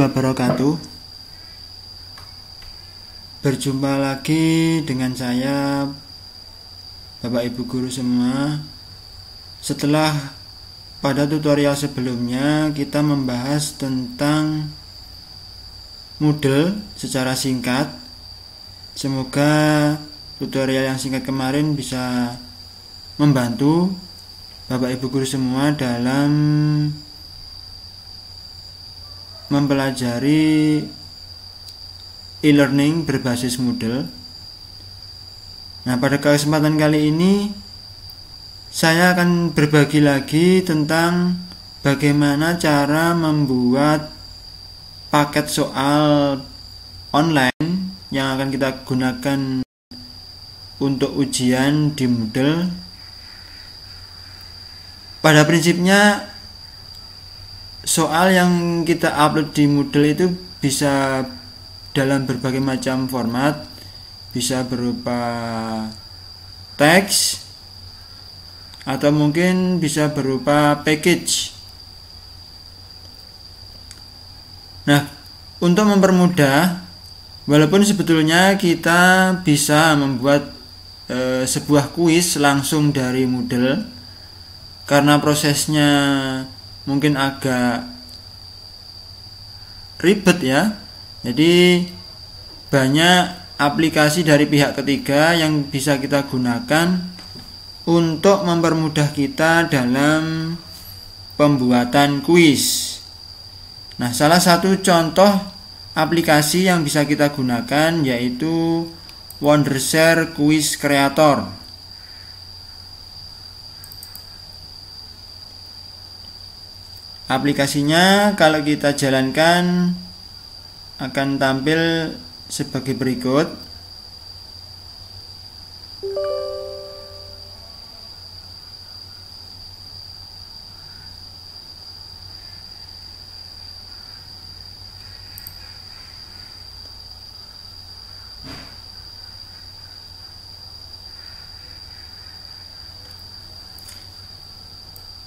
wabarakatuh. Berjumpa lagi dengan saya, Bapak Ibu Guru semua. Setelah pada tutorial sebelumnya kita membahas tentang Moodle secara singkat. Semoga tutorial yang singkat kemarin bisa membantu Bapak Ibu Guru semua dalam mempelajari e-learning berbasis Moodle. Nah, pada kesempatan kali ini saya akan berbagi lagi tentang bagaimana cara membuat paket soal online yang akan kita gunakan untuk ujian di Moodle. Pada prinsipnya soal yang kita upload di Moodle itu bisa dalam berbagai macam format, bisa berupa teks atau mungkin bisa berupa package. Nah, untuk mempermudah, walaupun sebetulnya kita bisa membuat sebuah kuis langsung dari Moodle, karena prosesnya mungkin agak ribet ya. Jadi banyak aplikasi dari pihak ketiga yang bisa kita gunakan untuk mempermudah kita dalam pembuatan kuis. Nah, salah satu contoh aplikasi yang bisa kita gunakan yaitu Wondershare Quiz Creator. Aplikasinya kalau kita jalankan akan tampil sebagai berikut.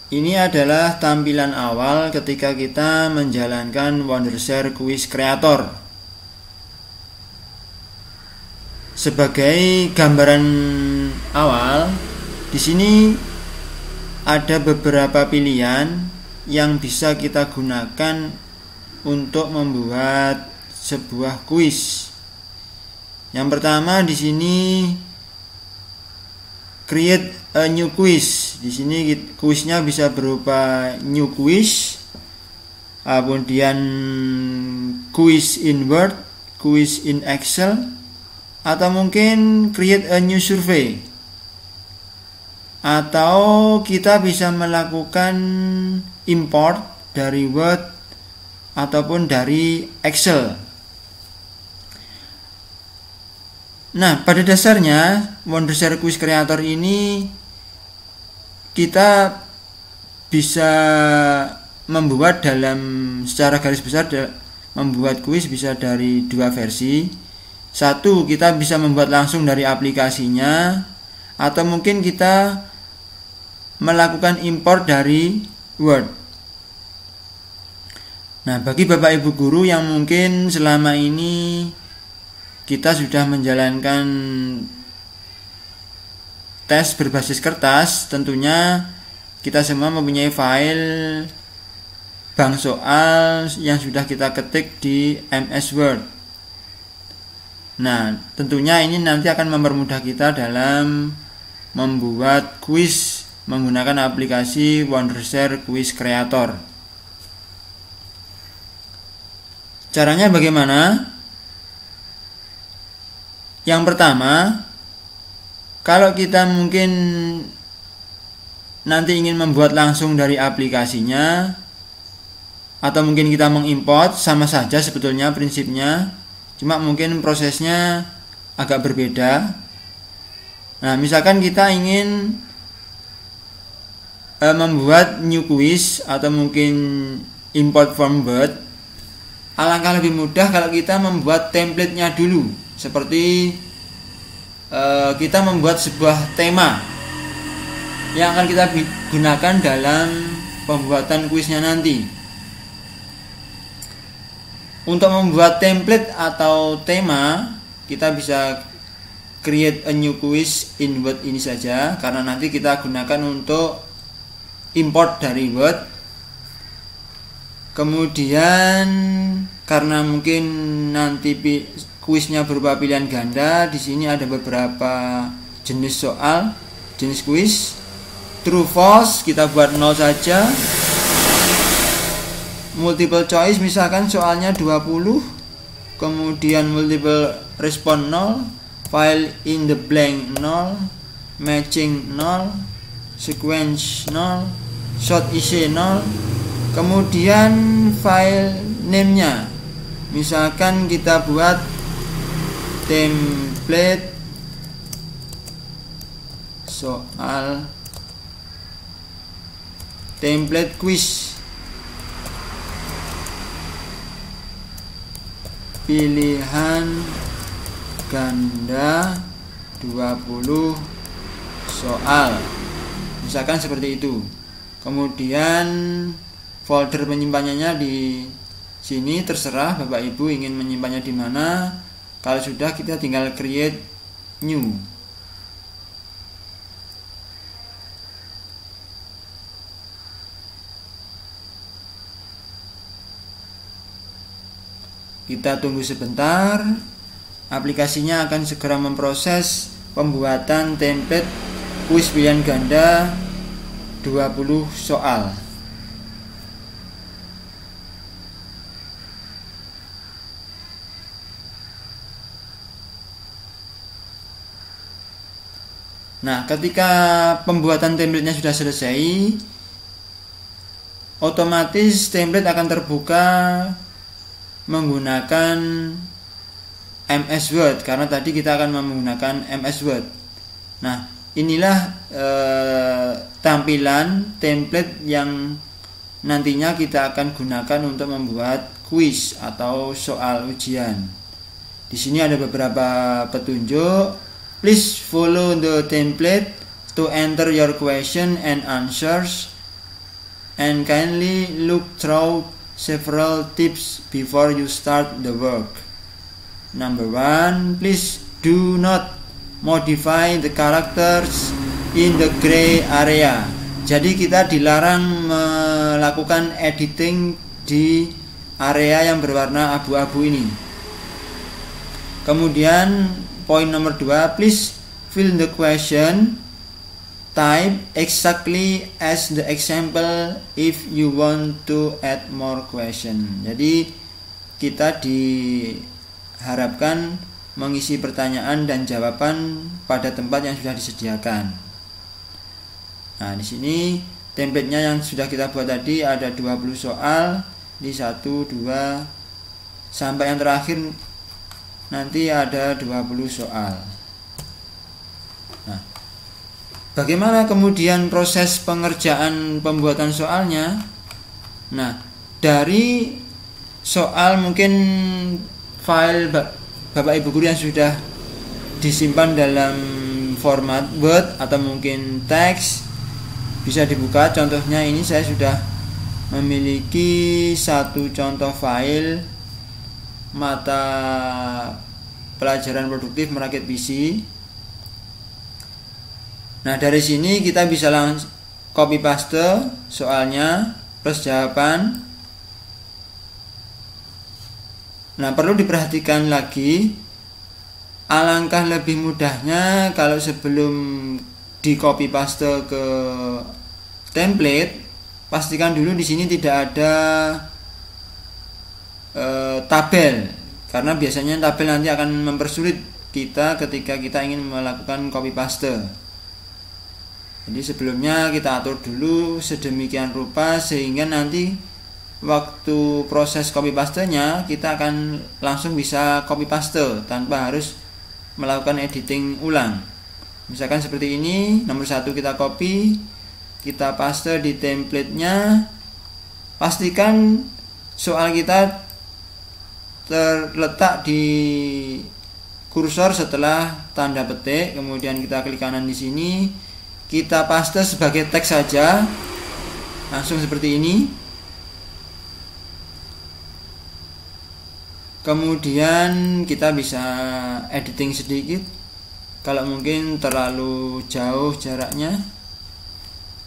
Ini adalah tampilan awal ketika kita menjalankan Wondershare Quiz Creator. Sebagai gambaran awal, di sini ada beberapa pilihan yang bisa kita gunakan untuk membuat sebuah kuis. Yang pertama di sini create a new quiz. Di sini kuisnya bisa berupa new quiz, kemudian quiz in Word, quiz in Excel, atau mungkin create a new survey. Atau kita bisa melakukan import dari Word ataupun dari Excel. Nah, pada dasarnya Wondershare Quiz Creator ini kita bisa membuat secara garis besar membuat kuis bisa dari dua versi. Satu, kita bisa membuat langsung dari aplikasinya, atau mungkin kita melakukan import dari Word. Nah, bagi Bapak Ibu Guru yang mungkin selama ini kita sudah menjalankan tes berbasis kertas, tentunya kita semua mempunyai file bank soal yang sudah kita ketik di MS Word. Nah, tentunya ini nanti akan mempermudah kita dalam membuat kuis menggunakan aplikasi Wondershare Quiz Creator. Caranya bagaimana? Yang pertama, kalau kita mungkin nanti ingin membuat langsung dari aplikasinya, atau mungkin kita mengimport, sama saja sebetulnya prinsipnya, cuma mungkin prosesnya agak berbeda. Nah, misalkan kita ingin membuat new quiz atau mungkin import from Word, alangkah lebih mudah kalau kita membuat template-nya dulu. Seperti kita membuat sebuah tema yang akan kita gunakan dalam pembuatan kuisnya nanti. Untuk membuat template atau tema, kita bisa create a new quiz in Word ini saja, karena nanti kita gunakan untuk import dari Word. Kemudian karena mungkin nanti kuisnya berupa pilihan ganda, di sini ada beberapa jenis soal, jenis kuis. True false kita buat 0 saja. Multiple choice misalkan soalnya 20, kemudian multiple response 0, fill in the blank 0, matching 0, sequence 0, short essay 0. Kemudian file name-nya misalkan kita buat template soal, template quiz pilihan ganda 20 soal, misalkan seperti itu. Kemudian folder penyimpanannya di sini, terserah Bapak Ibu ingin menyimpannya di mana. Kalau sudah, kita tinggal create new. Kita tunggu sebentar, aplikasinya akan segera memproses pembuatan template kuis pilihan ganda 20 soal. Nah, ketika pembuatan template-nya sudah selesai, otomatis template akan terbuka menggunakan MS Word, karena tadi kita akan menggunakan MS Word. Nah, inilah tampilan template yang nantinya kita akan gunakan untuk membuat kuis atau soal ujian. Di sini ada beberapa petunjuk. Please follow the template to enter your question and answers, and kindly look through several tips before you start the work. Number 1, please do not modify the characters in the gray area. Jadi kita dilarang melakukan editing di area yang berwarna abu-abu ini. Kemudian poin nomor 2, please fill the question type exactly as the example if you want to add more question. Jadi kita diharapkan mengisi pertanyaan dan jawaban pada tempat yang sudah disediakan. Nah, di sini template-nya yang sudah kita buat tadi ada 20 soal, di 1, 2 sampai yang terakhir nanti ada 20 soal. Nah, bagaimana kemudian proses pengerjaan pembuatan soalnya? Nah, dari soal mungkin file Bapak Ibu guru yang sudah disimpan dalam format Word atau mungkin teks bisa dibuka. Contohnya ini saya sudah memiliki satu contoh file mata pelajaran produktif merakit PC. Nah, dari sini kita bisa langsung copy paste soalnya plus jawaban. Nah, perlu diperhatikan lagi, alangkah lebih mudahnya kalau sebelum di copy paste ke template, pastikan dulu di sini tidak ada tabel, karena biasanya tabel nanti akan mempersulit kita ketika kita ingin melakukan copy paste. Jadi sebelumnya kita atur dulu sedemikian rupa sehingga nanti waktu proses copy paste-nya kita akan langsung bisa copy paste tanpa harus melakukan editing ulang. Misalkan seperti ini, nomor 1 kita copy, kita paste di template-nya. Pastikan soal kita terletak di kursor setelah tanda petik, kemudian kita klik kanan di sini. Kita paste sebagai teks saja, langsung seperti ini. Kemudian kita bisa editing sedikit kalau mungkin terlalu jauh jaraknya.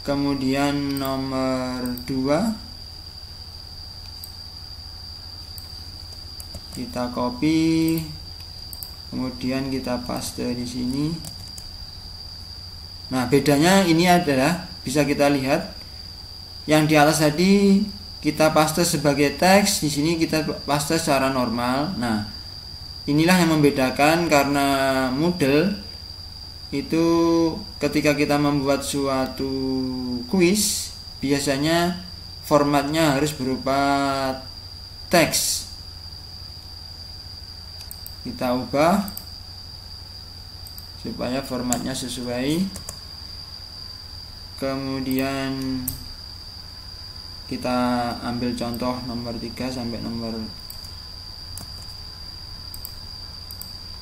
Kemudian nomor 2 kita copy, kemudian kita paste di sini. Nah, bedanya ini adalah bisa kita lihat yang di atas tadi kita paste sebagai teks, di sini kita paste secara normal. Nah, inilah yang membedakan, karena Moodle itu ketika kita membuat suatu kuis biasanya formatnya harus berupa teks. Kita ubah supaya formatnya sesuai. Kemudian kita ambil contoh nomor 3 sampai nomor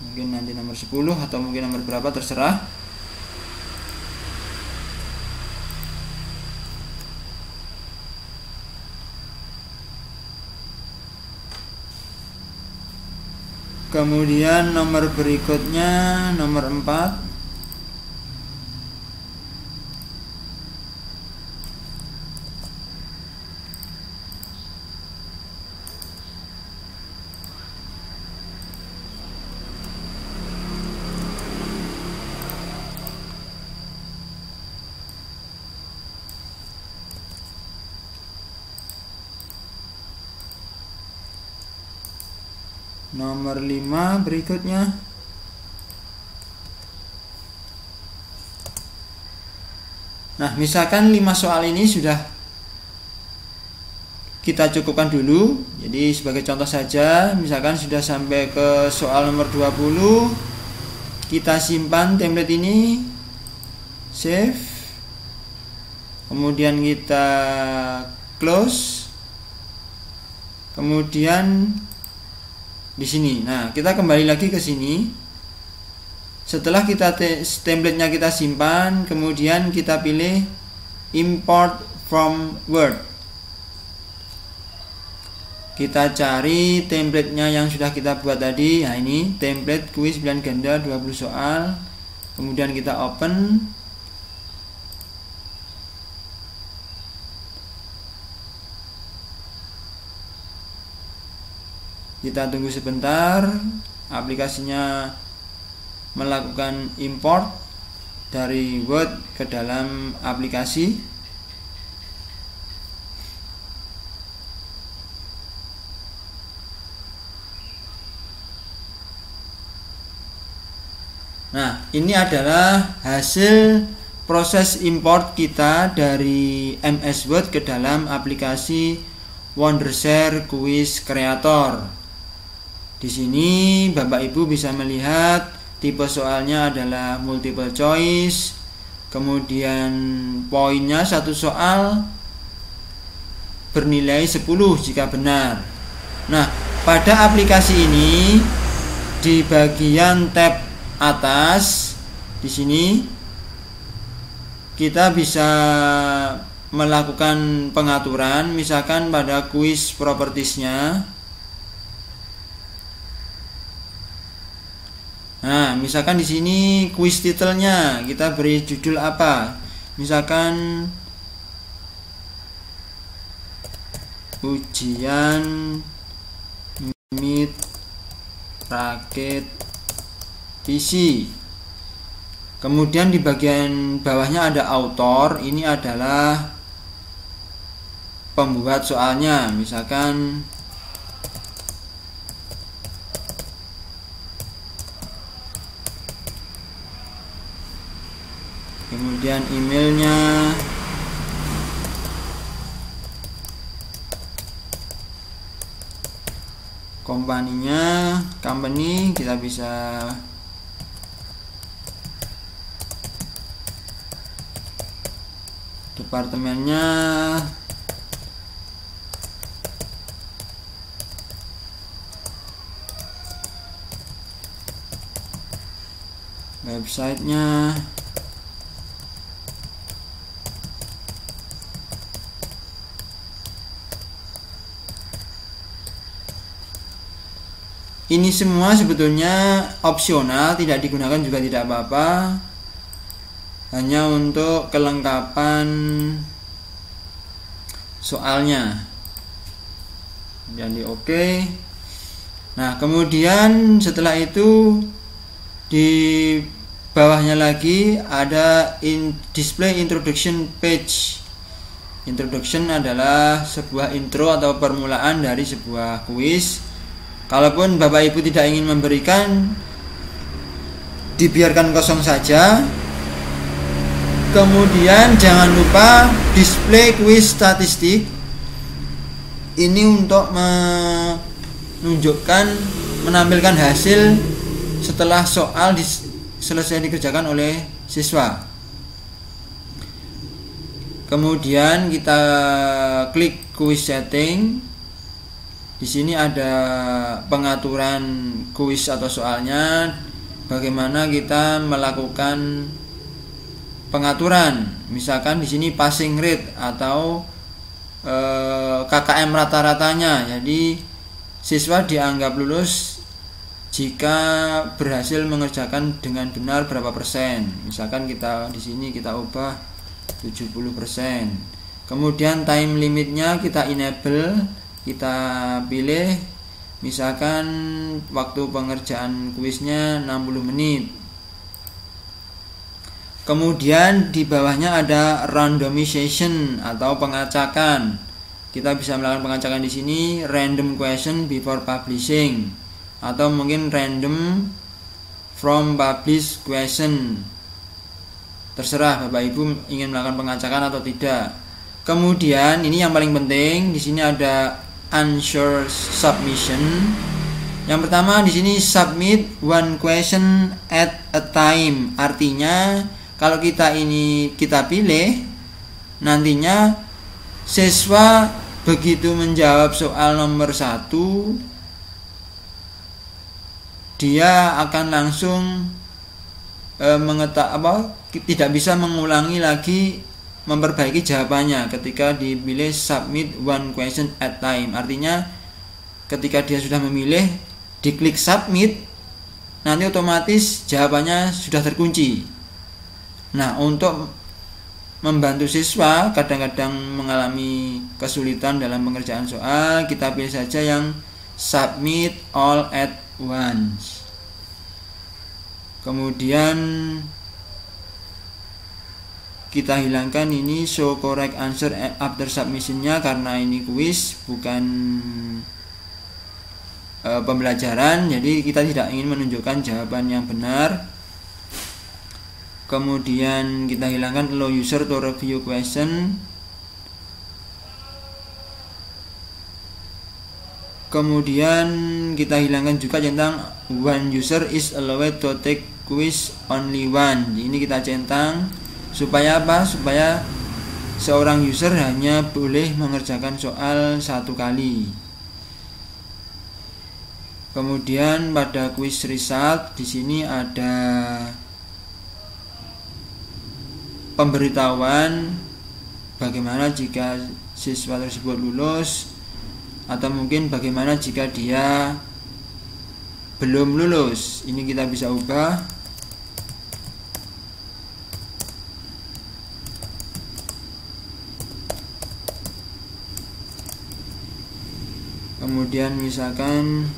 mungkin nanti nomor 10 atau mungkin nomor berapa, terserah. Kemudian nomor berikutnya nomor 4. Nomor 5 berikutnya. Nah, misalkan 5 soal ini sudah kita cukupkan dulu. Jadi sebagai contoh saja, misalkan sudah sampai ke soal nomor 20, kita simpan template ini, save, kemudian kita close, kemudian di sini. Nah, kita kembali lagi ke sini. Setelah kita template-nya kita simpan, kemudian kita pilih import from Word. Kita cari template-nya yang sudah kita buat tadi. Nah, ini template kuis pilihan ganda 20 soal. Kemudian kita open. Kita tunggu sebentar, aplikasinya melakukan import dari Word ke dalam aplikasi. Nah, ini adalah hasil proses import kita dari MS Word ke dalam aplikasi Wondershare Quiz Creator. Di sini Bapak Ibu bisa melihat tipe soalnya adalah multiple choice. Kemudian poinnya satu soal bernilai 10 jika benar. Nah, pada aplikasi ini di bagian tab atas di sini kita bisa melakukan pengaturan, misalkan pada quiz propertiesnya. Nah, misalkan di sini quiz titelnya kita beri judul apa? Misalkan ujian MIT rakit PC. Kemudian di bagian bawahnya ada author, ini adalah pembuat soalnya, misalkan kemudian emailnya, kompaninya, company, kita bisa departemennya, websitenya, Ini semua sebetulnya opsional, tidak digunakan juga tidak apa-apa, hanya untuk kelengkapan soalnya. Jadi oke. Nah, kemudian setelah itu di bawahnya lagi ada display introduction page. Introduction adalah sebuah intro atau permulaan dari sebuah kuis. Kalaupun Bapak Ibu tidak ingin memberikan, dibiarkan kosong saja. Kemudian jangan lupa display kuis statistik. Ini untuk menampilkan hasil setelah soal selesai dikerjakan oleh siswa. Kemudian kita klik quiz setting. Di sini ada pengaturan kuis atau soalnya, bagaimana kita melakukan pengaturan. Misalkan di sini passing rate atau KKM rata-ratanya. Jadi siswa dianggap lulus jika berhasil mengerjakan dengan benar berapa persen. Misalkan kita di sini kita ubah 70%. Kemudian time limitnya kita enable, kita pilih misalkan waktu pengerjaan kuisnya 60 menit. Kemudian di bawahnya ada randomization atau pengacakan. Kita bisa melakukan pengacakan di sini, random question before publishing, atau mungkin random from published question. Terserah Bapak Ibu ingin melakukan pengacakan atau tidak. Kemudian ini yang paling penting, di sini ada answer submission. Yang pertama di sini submit one question at a time. Artinya kalau kita pilih, nantinya siswa begitu menjawab soal nomor 1, dia akan langsung tidak bisa mengulangi lagi memperbaiki jawabannya ketika dipilih submit one question at time. Artinya ketika dia sudah memilih, diklik submit, nanti otomatis jawabannya sudah terkunci. Nah, untuk membantu siswa kadang-kadang mengalami kesulitan dalam pengerjaan soal, kita pilih saja yang submit all at once. Kemudian kita hilangkan ini show correct answer after submission-nya, karena ini kuis bukan pembelajaran, jadi kita tidak ingin menunjukkan jawaban yang benar. Kemudian kita hilangkan allow user to review question. Kemudian kita hilangkan juga centang one user is allowed to take quiz only one. Ini kita centang supaya apa? Supaya seorang user hanya boleh mengerjakan soal 1 kali. Kemudian pada quiz result di sini ada pemberitahuan bagaimana jika siswa tersebut lulus, atau mungkin bagaimana jika dia belum lulus. Ini kita bisa ubah. Kemudian misalkan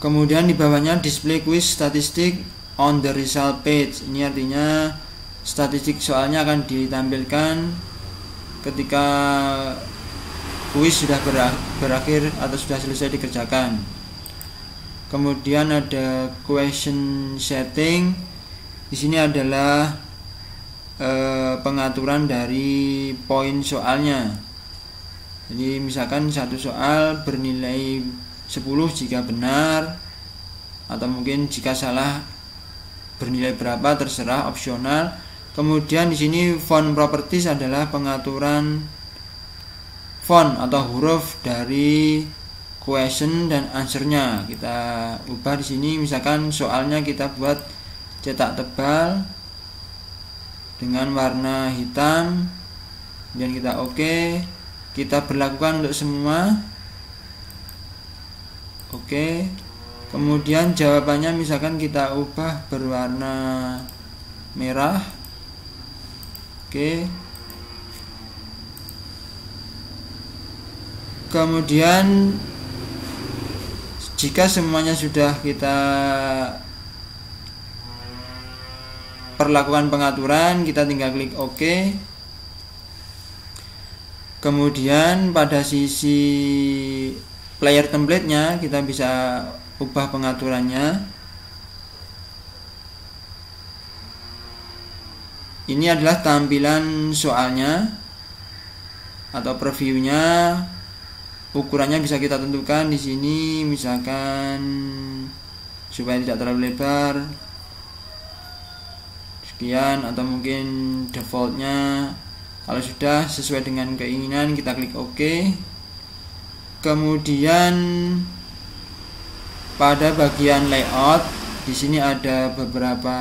kemudian di bawahnya display quiz statistik on the result page. Ini artinya statistik soalnya akan ditampilkan ketika kuis sudah berakhir atau sudah selesai dikerjakan. Kemudian ada question setting. Di sini adalah pengaturan dari poin soalnya. Jadi misalkan satu soal bernilai 10 jika benar, atau mungkin jika salah bernilai berapa, terserah, opsional. Kemudian di sini font properties adalah pengaturan font atau huruf dari question dan answernya kita ubah di sini. Misalkan soalnya kita buat cetak tebal dengan warna hitam, dan kita oke. Kita berlakukan untuk semua. Oke. Kemudian jawabannya misalkan kita ubah berwarna merah. Oke. Kemudian jika semuanya sudah kita perlakukan pengaturan, kita tinggal klik OK. Kemudian pada sisi player template-nya kita bisa ubah pengaturannya. Ini adalah tampilan soalnya atau previewnya. Ukurannya bisa kita tentukan di sini, misalkan supaya tidak terlalu lebar sekian, atau mungkin defaultnya. Kalau sudah sesuai dengan keinginan, kita klik OK. Kemudian pada bagian layout di sini ada beberapa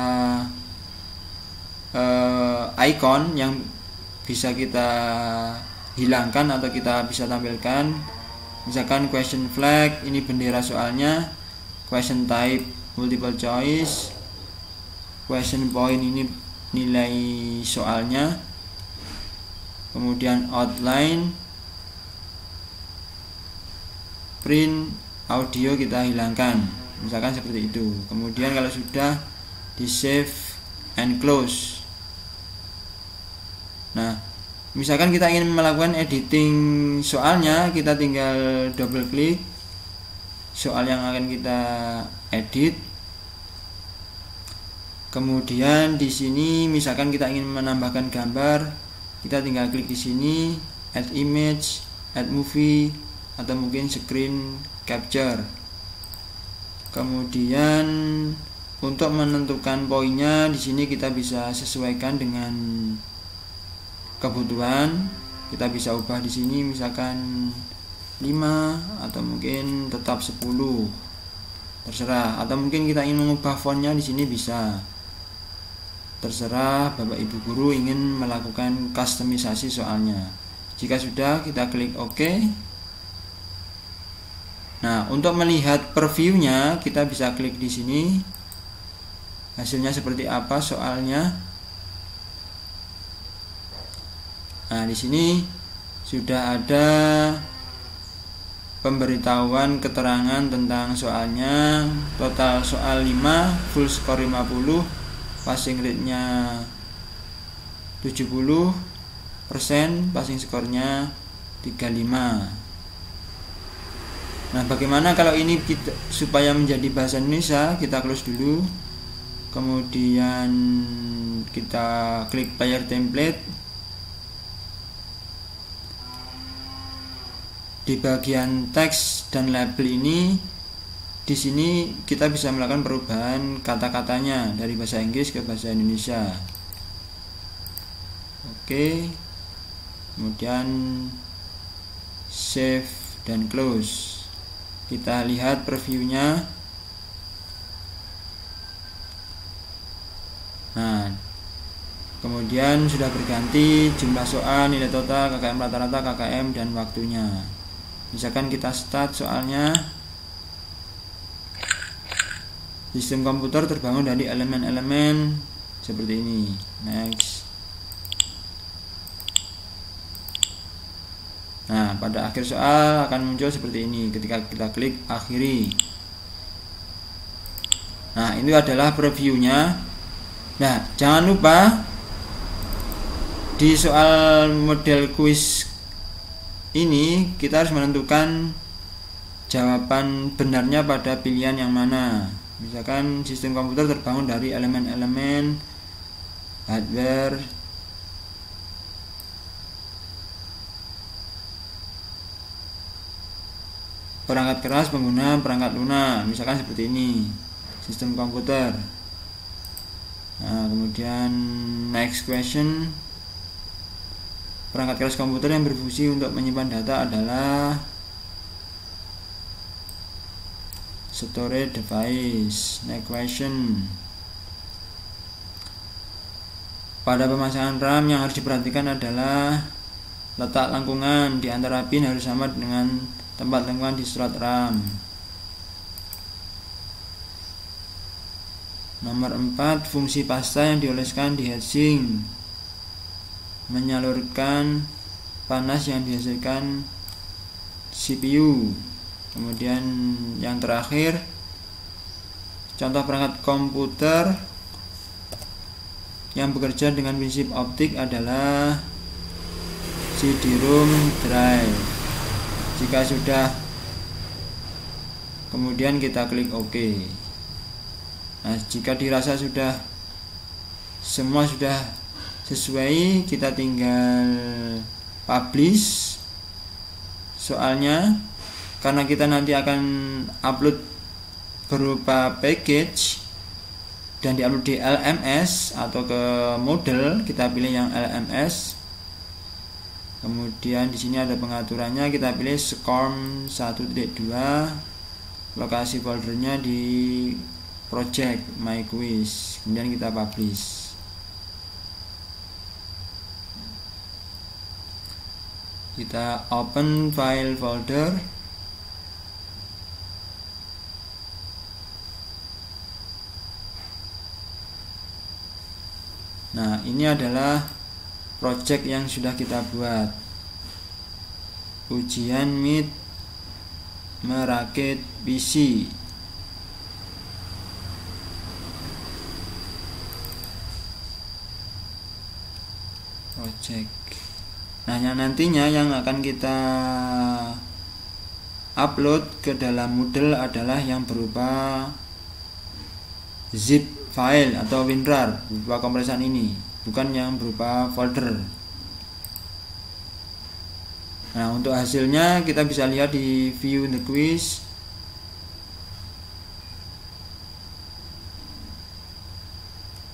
icon yang bisa kita hilangkan atau kita bisa tampilkan. Misalkan question flag, ini bendera soalnya. Question type multiple choice. Question point, ini nilai soalnya. Kemudian outline, print, audio kita hilangkan, misalkan seperti itu. Kemudian kalau sudah, di save and close. Nah, misalkan kita ingin melakukan editing soalnya, kita tinggal double klik soal yang akan kita edit. Kemudian di sini misalkan kita ingin menambahkan gambar, kita tinggal klik di sini add image, add movie, atau mungkin screen capture. Kemudian untuk menentukan poinnya di sini kita bisa sesuaikan dengan kebutuhan. Kita bisa ubah di sini misalkan 5 atau mungkin tetap 10, terserah. Atau mungkin kita ingin mengubah fontnya di sini bisa, terserah Bapak Ibu guru ingin melakukan customisasi soalnya. Jika sudah, kita klik OK. Nah, untuk melihat previewnya kita bisa klik di sini. Hasilnya seperti apa soalnya. Nah, di sini sudah ada pemberitahuan keterangan tentang soalnya. Total soal 5, full score 50, passing rate-nya 70%, passing score-nya 35. Nah, bagaimana kalau ini kita, supaya menjadi bahasa Indonesia, kita close dulu. Kemudian kita klik player template. Di bagian teks dan label ini, di sini kita bisa melakukan perubahan kata-katanya dari bahasa Inggris ke bahasa Indonesia. Oke. Kemudian save dan close. Kita lihat previewnya. Nah, kemudian sudah berganti jumlah soal, nilai total, KKM rata-rata, KKM, dan waktunya. Misalkan kita start soalnya. Sistem komputer terbangun dari elemen-elemen seperti ini. Next. Nah, pada akhir soal akan muncul seperti ini ketika kita klik akhiri. Nah, ini adalah previewnya. Nah, jangan lupa di soal model kuis ini kita harus menentukan jawaban benarnya pada pilihan yang mana. Misalkan sistem komputer terbangun dari elemen-elemen hardware, perangkat keras, pengguna, perangkat lunak, misalkan seperti ini sistem komputer. Nah, kemudian next question. Perangkat keras komputer yang berfungsi untuk menyimpan data adalah storage device. Next question. Pada pemasangan RAM yang harus diperhatikan adalah letak lengkungan di antara pin harus sama dengan tempat lengkungan di slot RAM. Nomor 4, fungsi pasta yang dioleskan di heatsink menyalurkan panas yang dihasilkan CPU. Kemudian yang terakhir, contoh perangkat komputer yang bekerja dengan prinsip optik adalah CD-ROM drive. Jika sudah, kemudian kita klik OK. Nah, jika dirasa semua sudah sesuai, kita tinggal publish. Soalnya karena kita nanti akan upload berupa package dan diupload di LMS atau ke model, kita pilih yang LMS. Kemudian di sini ada pengaturannya, kita pilih SCORM 1.2, lokasi foldernya di project my quiz, kemudian kita publish. Kita open file folder. Nah, ini adalah project yang sudah kita buat. Ujian Meet merakit PC. Project. Nah, yang nantinya yang akan kita upload ke dalam Moodle adalah yang berupa zip file atau WinRAR berupa kompresan ini, bukan yang berupa folder. Nah, untuk hasilnya kita bisa lihat di view the quiz.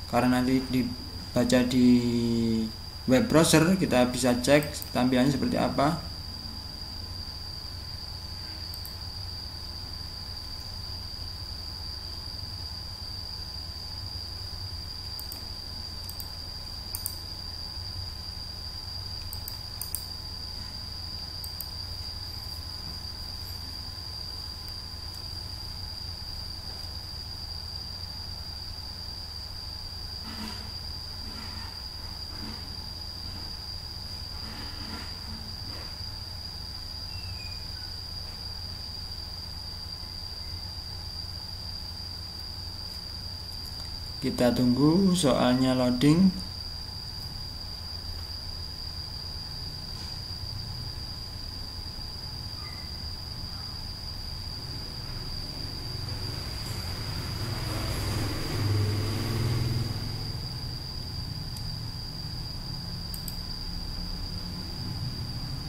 Karena nanti dibaca di web browser, kita bisa cek tampilannya seperti apa. Kita tunggu soalnya loading.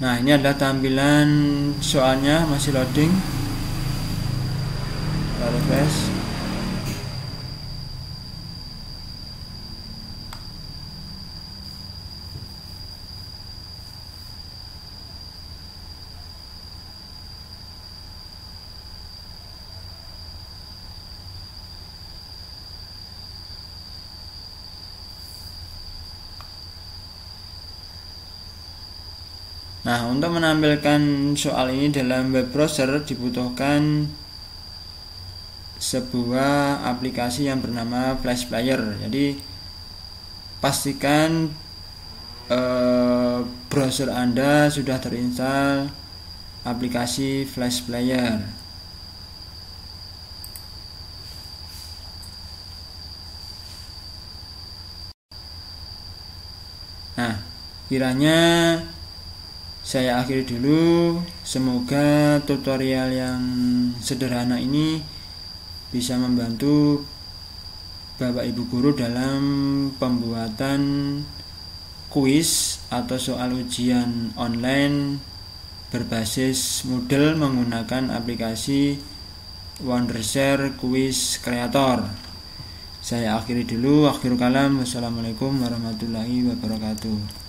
Nah, ini adalah tampilan soalnya, masih loading. Kita refresh. Nah, untuk menampilkan soal ini dalam web browser dibutuhkan sebuah aplikasi yang bernama Flash Player. Jadi pastikan browser Anda sudah terinstall aplikasi Flash Player. Nah, kiranya saya akhiri dulu. Semoga tutorial yang sederhana ini bisa membantu Bapak Ibu guru dalam pembuatan kuis atau soal ujian online berbasis Moodle menggunakan aplikasi Wondershare Quiz Creator. Saya akhiri dulu. Akhirul kalam. Wassalamualaikum warahmatullahi wabarakatuh.